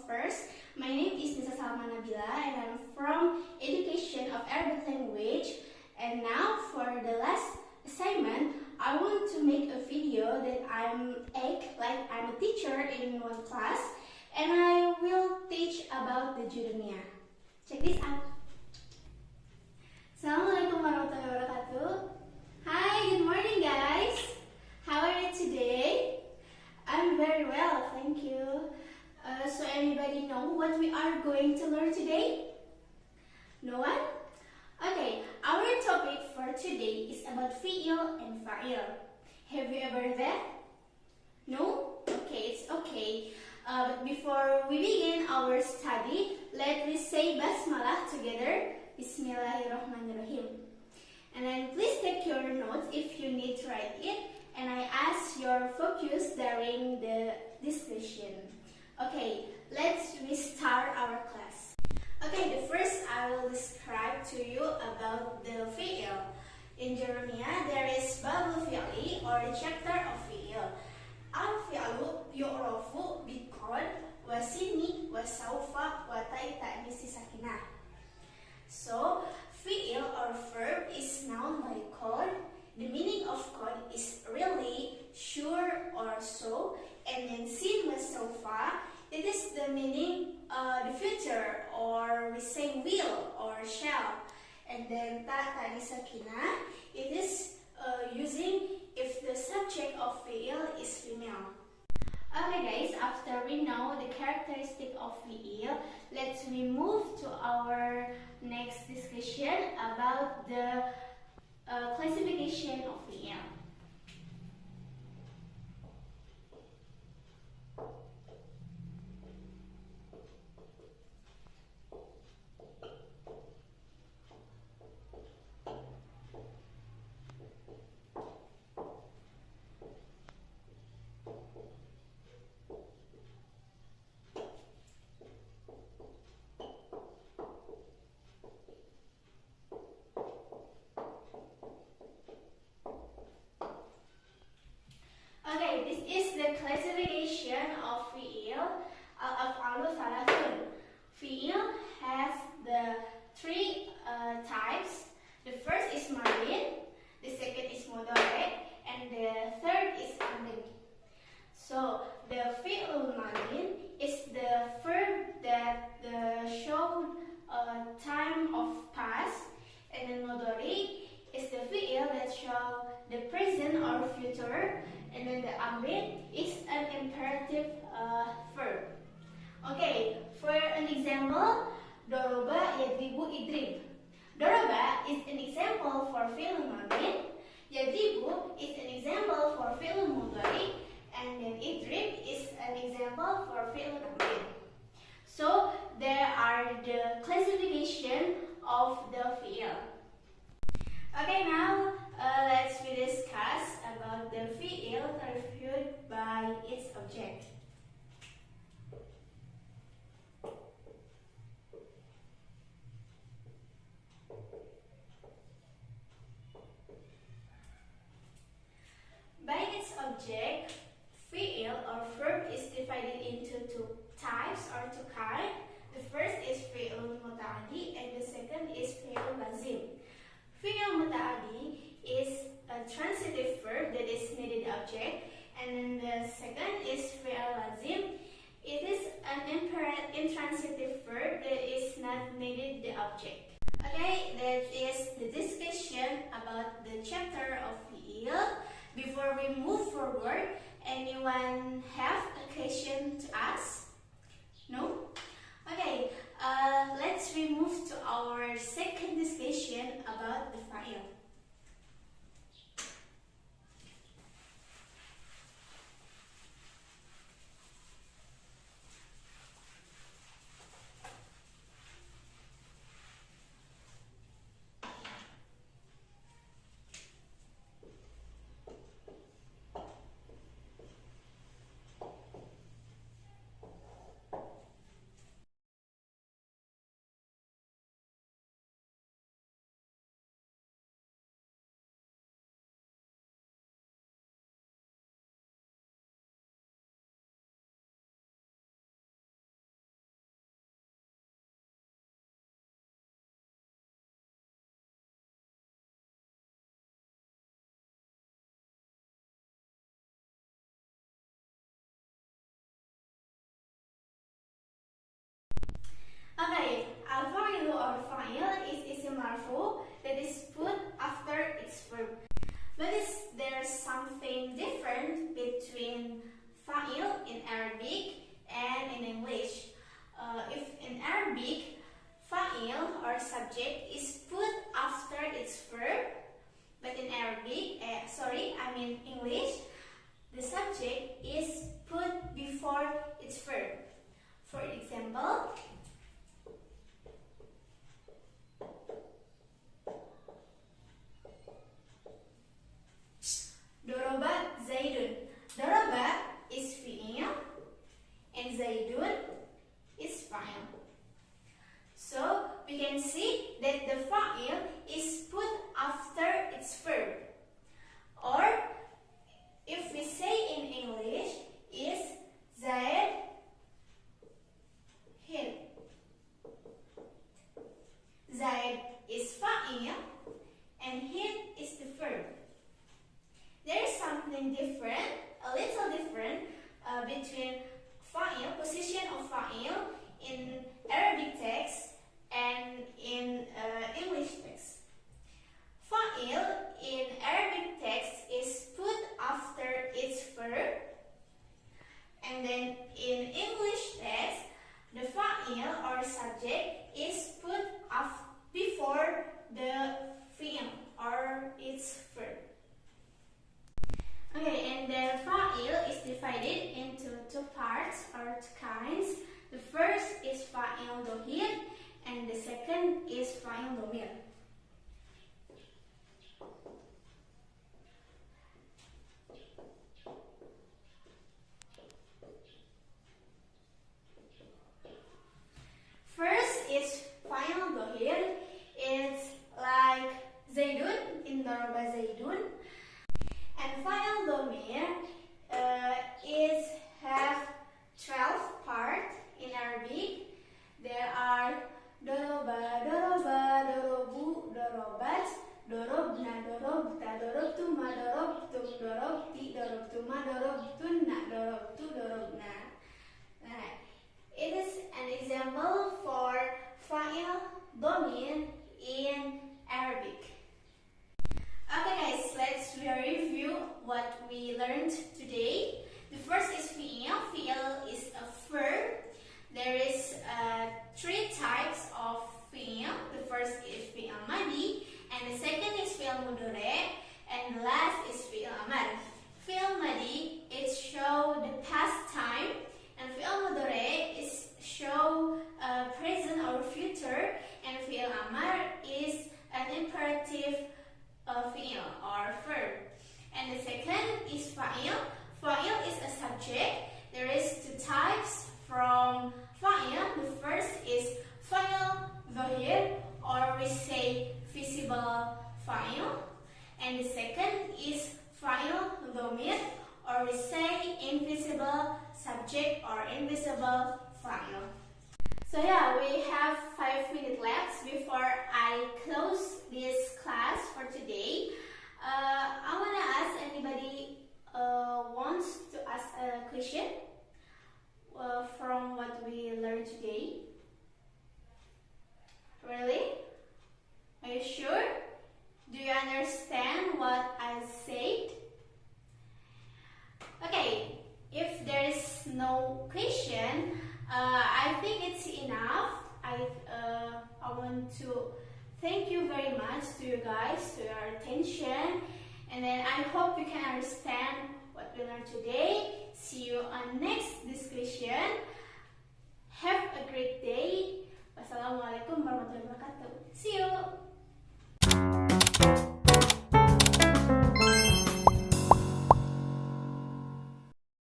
first, my name is Nisa Salma Nabila and I'm from Education of Arabic Language. And now for the last assignment, I want to make a video that act like I'm a teacher in one class and I will teach about the dunia. Check this out. Assalamualaikum warahmatullahi wabarakatuh. Hi, good morning guys. How are you today? I'm very well, thank you. So anybody know what we are going to learn today? No one? Okay, our topic for today is about fi'il and fa'il. Have you ever heard that? No? Okay, it's okay. But before we begin our study, let us say Basmalah together. Bismillahirrahmanirrahim. And then please take your notes if you need to write it. And I ask your focus during the discussion. Okay, let's restart our class. Okay, the first I will describe to you about the fi'il. In Jeremiah, there is Babul Fi'li or the chapter of fi'il. Al-fi'lu yu'rafu biqad wa sinni wa sawfa wa ta'i nisi sakinah. So, fi'il or verb is noun by qad. The meaning of qad is really, sure, or so. And then sin wa sawfa, it is the meaning the future, or we say will or shall. And then ta'i sakinah, it is using if the subject of fi'il is female. Okay guys, after we know the characteristic of fi'il, let's move to our next discussion about the classification of fi'il. Okay, this is the classification of fi'il. Al-af'alu thalathun. Fi'il has the three types. The first is madin, the second is mudhari', and the third is amr. So the fi'il madin is the verb that show time of past, and then mudhari' is the fi'il that show the present or future. And then the amr is an imperative verb. Okay, for an example, doroba yadribu idrib. Doroba is an example for fi'il madin. Yadribu is an example for fi'il mudhari, and then idrib is an example for fi'il amr. So there are the classification of the fi'il. Okay, now let's discuss about the fi'il reviewed by its object. By its object, fi'il or verb is divided into two types or two kinds. The first is fi'il muta'addi and the second is fi'il lazim. Fi'il muta'addi is a transitive verb that is needed object, and then the second is fi'il lazim. It is an intransitive verb that is not needed the object. Okay, that is the discussion about the chapter of fi'il. Before we move forward, anyone have a question to ask? No? Okay, let's move to our second discussion about the fa'il. Okay, al-fa'ilu or fa'il is ism marfu that is put after its verb. But there's something different between fa'il in Arabic and in English. If in Arabic, fa'il or subject is put after its verb, but in English, the subject is put before its verb. For example, Doroba Zaidun. Doroba is fi'il and Zaidun is fa'il. So we can see that the fa'il is put after its verb. Or if we say in English is Zaid hid. Zaid is fa'il and hid is the verb. There is something different, a little different between fa'il, position of fa'il in Arabic text and in English text. Fa'il in Arabic text is put after its verb, and then in English text, the fa'il or subject is put before the fi'il or its verb. Okay, and the fa'il is divided into two parts or two kinds. The first is fa'il dohir and the second is fa'il domir. First is fa'il dohir. It's like Zaidun in Daraba Zaidun. And fa'il domir have 12 parts in Arabic. There are doroba, doroba, dorobu, dorobat, dorobna, dorobta, dorobtuma, dorobtum, dorobti, dorobtuma, dorobtunna, dorobtu, dorobna. It is an example for fa'il domir in Arabic. Okay guys, let's review what we learned today. The first is fi'il. Fi'il is a verb. There is 3 types of fi'il. The first is fi'il madi, and the second is fi'il mudhari, and the last is fi'il amar. Fi'il madi is show the past time, and fi'il mudhari is show present or future, and fi'il amar is an imperative fi'il or verb. And the second is fa'il. Fa'il is a subject. There is 2 types from fa'il. The first is fa'il dhahir, or we say visible fa'il. And the second is fa'il dhamir, or we say invisible subject or invisible fa'il. So yeah, we have 5 minutes left before I close this class for today. I want to ask anybody wants to ask a question from what we learned today. Really? Are you sure? Do you understand what I said? Okay, if there is no question, I think it's enough. I want to thank you very much to you guys, to your attention, and then I hope you can understand what we learned today. See you on next discussion.